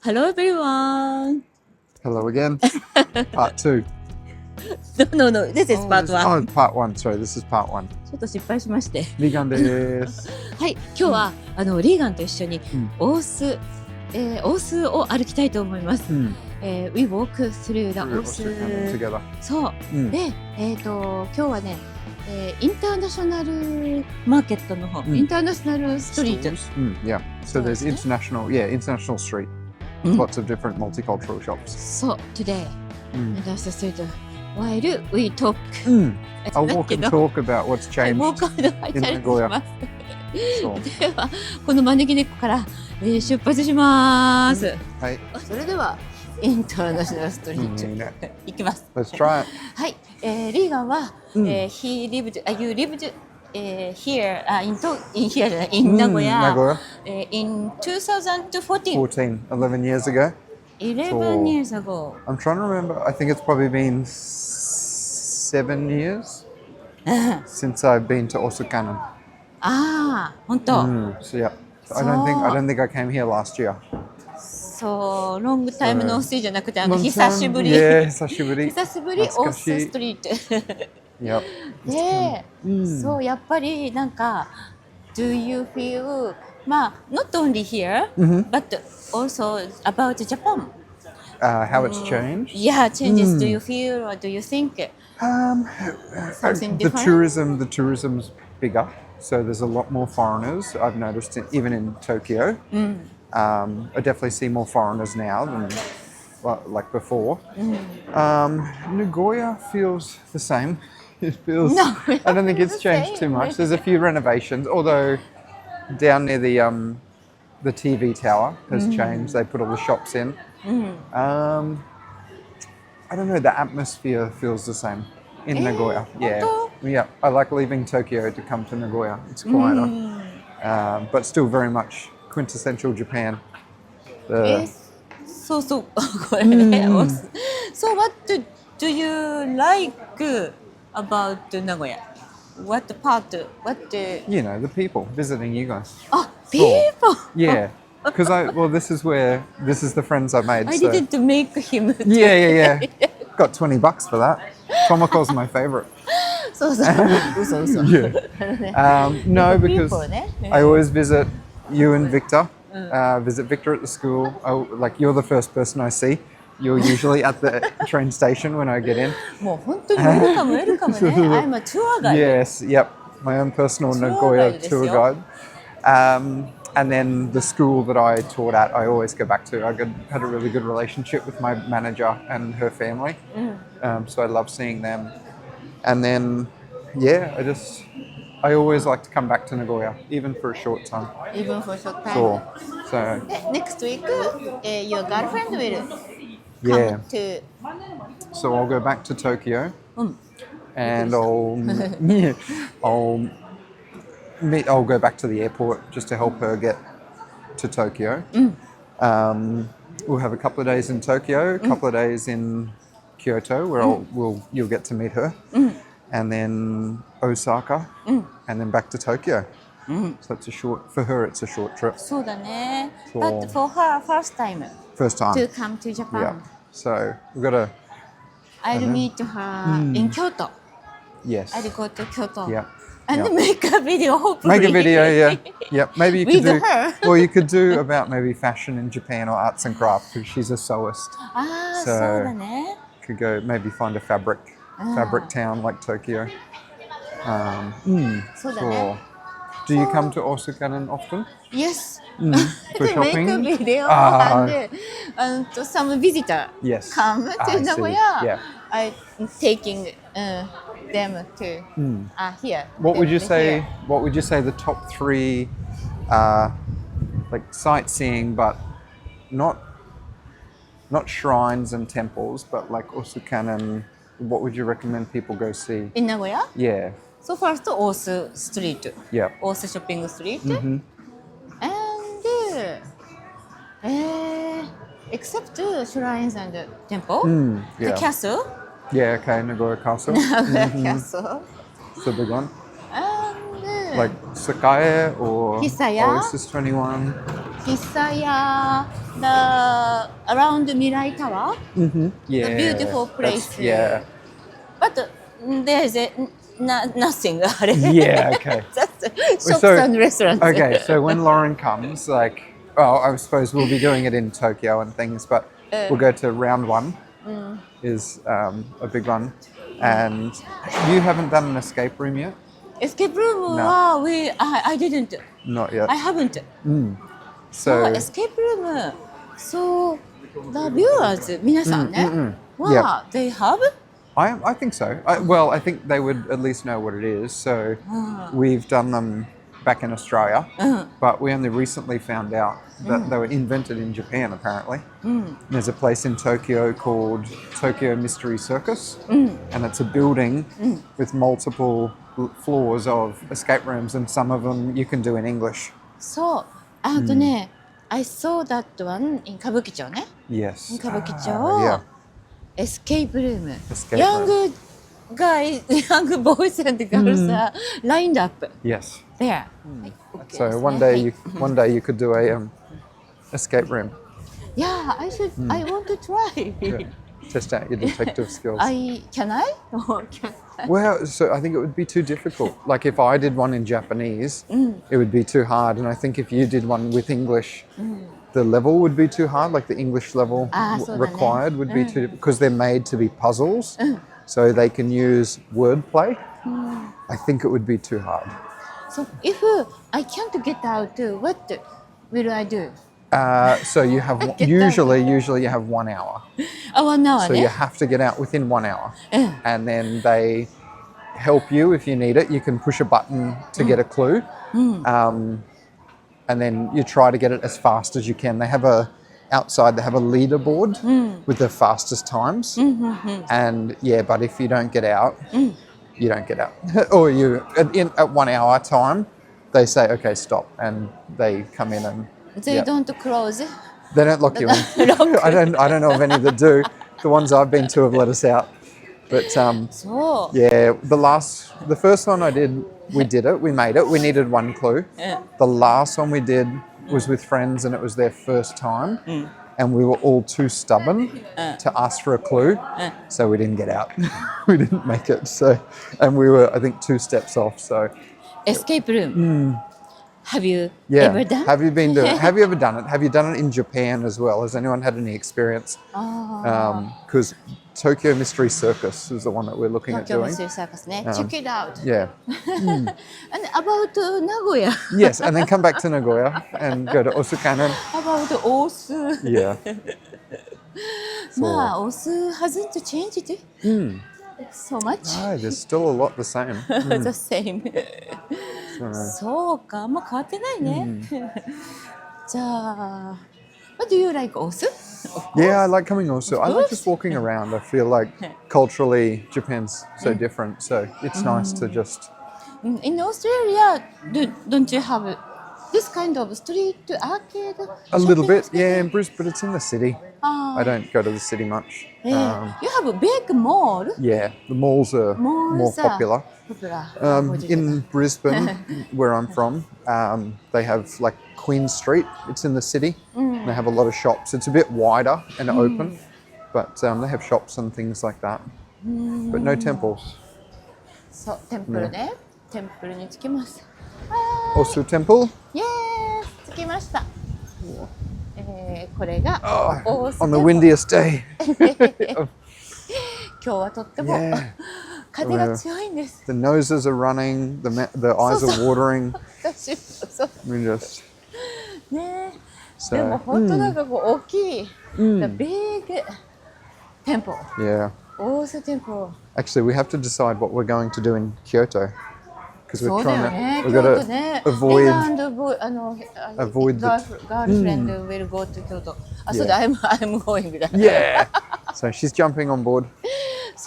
Hello everyone. Hello again. Part 2. No. This is part 1. Oh, part 1. Sorry, this is part 1. ちょっと失敗しまして。Regan です。はい、今日は、リーガンと一緒に大須、大須を歩きたいと思います。We walk through the 大須。そう。で、今日はね、インターナショナルマーケットの方、インターナショナルストリート。Yeah. So there's international street. Lots of different multicultural shops. So today, that's the street. While we talk, I'll walk and talk about what's changed in Nagoya. ではこの招き猫から、出発します。はい。それではインターナショナルストリート行きます。Let's try it. はい。リーガンは、he lived, you lived here in Nagoya, in 2014. 11 years ago. 11 years ago. I'm trying to remember. I think it's probably been 7 years since I've been to Osu Kannon. 本当。So yeah, I don't think I came here last year. そう、ロングタイムのステイじゃなくて、久しぶり。久しぶり。オースストリート。で、そうやっぱりなんか Do you feel まあ not only here but also about Japan. How it's changed? Yeah, changes. Do you feel or do you think something different? The tourism's bigger, so there's a lot more foreigners. I've noticed even in Tokyo. I definitely see more foreigners now than like before. Nagoya feels the same. It feels. No, I don't think it's changed too much. There's a few renovations, although down near the TV tower has changed. They put all the shops in. I don't know. The atmosphere feels the same in Nagoya. Yeah. I like leaving Tokyo to come to Nagoya. It's quieter, but still very much quintessential Japan. So what do you like about Nagoya? What part? You know, the people visiting you guys. Oh, people. Yeah, because this is the friends I made. I didn't make him. Yeah. Got $20 for that. Tomoko's my favorite. No, because I always visit you and Victor. Visit Victor at the school. You're the first person I see. You're usually at the train station when I get in. もう本当にウェルカムね。I'm a tour guide. Yes, yep. My own personal Nagoya tour guide. And then the school that I taught at, I always go back to. I had a really good relationship with my manager and her family. So I love seeing them. And then, I always like to come back to Nagoya, even for a short time. Even for a short time. Sure. So next week, your girlfriend will yeah. come to. So I'll go back to Tokyo, and I'll go back to the airport just to help her get to Tokyo. We'll have a couple of days in Tokyo, a couple of days in Kyoto, where you'll get to meet her, and then Osaka, and then back to Tokyo. So it's for her it's a short trip. そうだね。But for her, first time to come to Japan. Yeah. So we've got I'll meet her in Kyoto. Yes. I'll go to Kyoto. Yeah. And make a video, hopefully. Make a video, yeah. Yeah. Maybe you could With do. her. Well, you could do about maybe fashion in Japan or arts and crafts because she's a sewist. そうだね。Could go maybe find a fabric town like Tokyo. そうだね。Do you come to Osu Kannon often? Yes. For shopping? Make a video and some visitor come to Nagoya. Yeah. I'm taking them to here. What would you say? What would you say the top 3 sightseeing, but not shrines and temples, but like Osu Kannon? What would you recommend people go see? In Nagoya? Yeah. So first, Osu Street. Yeah. Osu Shopping Street. And except shrines and temple, the castle. Yeah, okay, Nagoya Castle. Castle. It's a big one. And Like Sakae or Hisaya. Oasis 21. Hisaya, the around Mirai Tower. Yeah. The beautiful place. Yeah. But there is nothing. Yeah, okay. Just shops and restaurants. Okay, so when Lauren comes, like, well, I suppose we'll be doing it in Tokyo and things, but we'll go to round one, is a big one. And you haven't done an escape room yet? Escape room? No. I didn't. Not yet. I haven't. So escape room. So the viewers, 皆さんね, they have? I think so. I think they would at least know what it is. So we've done them back in Australia, but we only recently found out that they were invented in Japan, apparently. There's a place in Tokyo called Tokyo Mystery Circus, and it's a building with multiple floors of escape rooms, and some of them you can do in English. So, I saw that one in Kabukicho, ne? Yes. In Kabukicho. Yeah. Escape room. Young boys and girls are lined up. Yes. There. So one day you could do a escape room. Yeah, I want to try. Yeah. Test out your detective skills. Can I? Well, so I think it would be too difficult. Like if I did one in Japanese, it would be too hard. And I think if you did one with English, the level would be too hard. Like the English level required would be too, because they're made to be puzzles. So they can use wordplay. I think it would be too hard. So if I can't get out, what will I do? So you have usually you have 1 hour. 1 hour. So you have to get out within 1 hour, and then they help you if you need it. You can push a button to get a clue, and then you try to get it as fast as you can. They have outside they have a leaderboard with the fastest times, and but if you don't get out, you don't get out, or at 1 hour time, they say okay stop, and they come in and. They don't close. They don't lock you in. I don't know of any that do. The ones I've been to have let us out. But the first one I did, we did it. We made it. We needed one clue. The last one we did was with friends, and it was their first time, and we were all too stubborn to ask for a clue, so we didn't get out. We didn't make it. So, and we were I think 2 steps off. So escape room. Have you ever done? Have you ever done it? Have you done it in Japan as well? Has anyone had any experience? Because Tokyo Mystery Circus is the one that we're looking at doing. Tokyo Mystery Circus, check it out. Yeah. And about Nagoya. Yes, and then come back to Nagoya and go to Osu Kannon. About Osu. Yeah. Osu hasn't changed so much. No, there's still a lot the same. The same. そうか、あんま変わってないね。じゃあ、what do you like Osu? Yeah, I like coming Osu. I like just walking around. I feel like culturally Japan's so different, so it's nice to just. In Australia, don't you have this kind of street arcade? A little bit, yeah, in Brisbane, but it's in the city. I don't go to the city much. You have a big mall? Yeah, the malls are more popular. In Brisbane, where I'm from, they have like Queen Street. It's in the city. They have a lot of shops. It's a bit wider and open, but they have shops and things like that. But no temples. So, temple ね。temple に着きます。Osu Temple? Yes! 着きました。これが on the windiest day. 今日はとっても風が強いんです。The noses are running, the eyes are watering. We just ね。でも本当なんかこう大きい the big temple. Yeah. Osu Temple. Actually, we have to decide what we're going to do in Kyoto. Because we're trying to, we've got to avoid the girlfriend will go to Kyoto. So I'm going. Yeah. So she's jumping on board.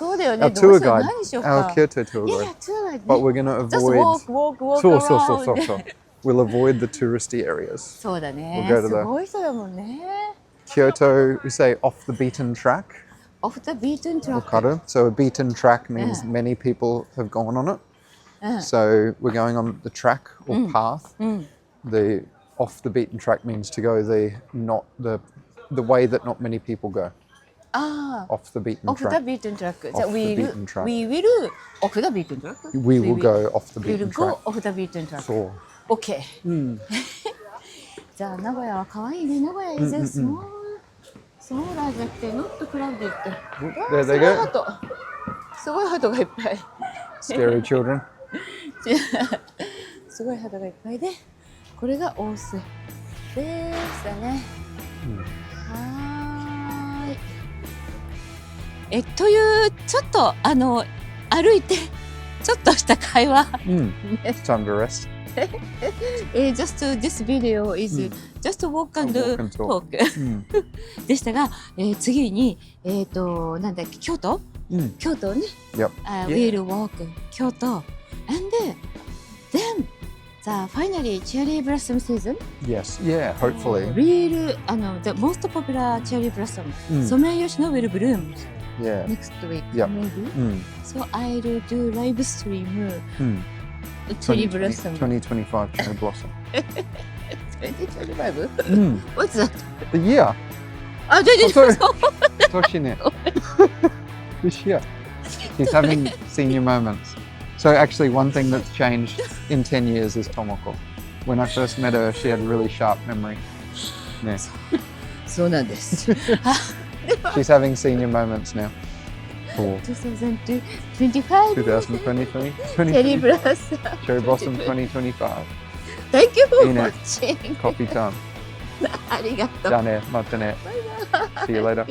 Our tour guide, our Kyoto tour guide. But we're going to avoid. Just walk around. We'll avoid the touristy areas. We'll go to the Kyoto. We say off the beaten track. Off the beaten track. So a beaten track means many people have gone on it. So we're going on the track or path. The off the beaten track means to go the the way that not many people go. ああ、 Off the beaten off the track. beaten track. Off the beaten track. We will off the beaten track. We will go off the We will beaten go track. off the beaten track. そう。 OK。うん。じゃあ名古屋は可愛いね。名古屋 is a small そうなんじゃなくてノットクラウドって。There す they ごい go. ハト。すごいハトがいっぱい。 Scary children. すごいハトがいっぱいで、これが大須でしたね。はーい。というちょっと歩いてちょっとした会話。It's time to rest. Just this video is just walk and talk でしたが、次になんだっけ京都？京都ね。Yep. We'll walk 京都 and then the finally cherry blossom season. Yes. Yeah. Hopefully. Real the most popular cherry blossom. Someyayoshino will bloom Yeah. next week Yep. maybe. So I'll do live stream cherry blossom. 2025 cherry blossom. 2025? What's that? The year. あ、じゃあそう。年ね。This year. He's having senior moments. So actually one thing that's changed in 10 years is Tomoko. When I first met her, she had a really sharp memory. Yeah. そうなんです。 She's having senior moments now. For 2025 2020, cherry blossom. Cherry Blossom 2025. Thank you for いいね。 watching. Coffee time. ありがとう。じゃあね、またね。See you later.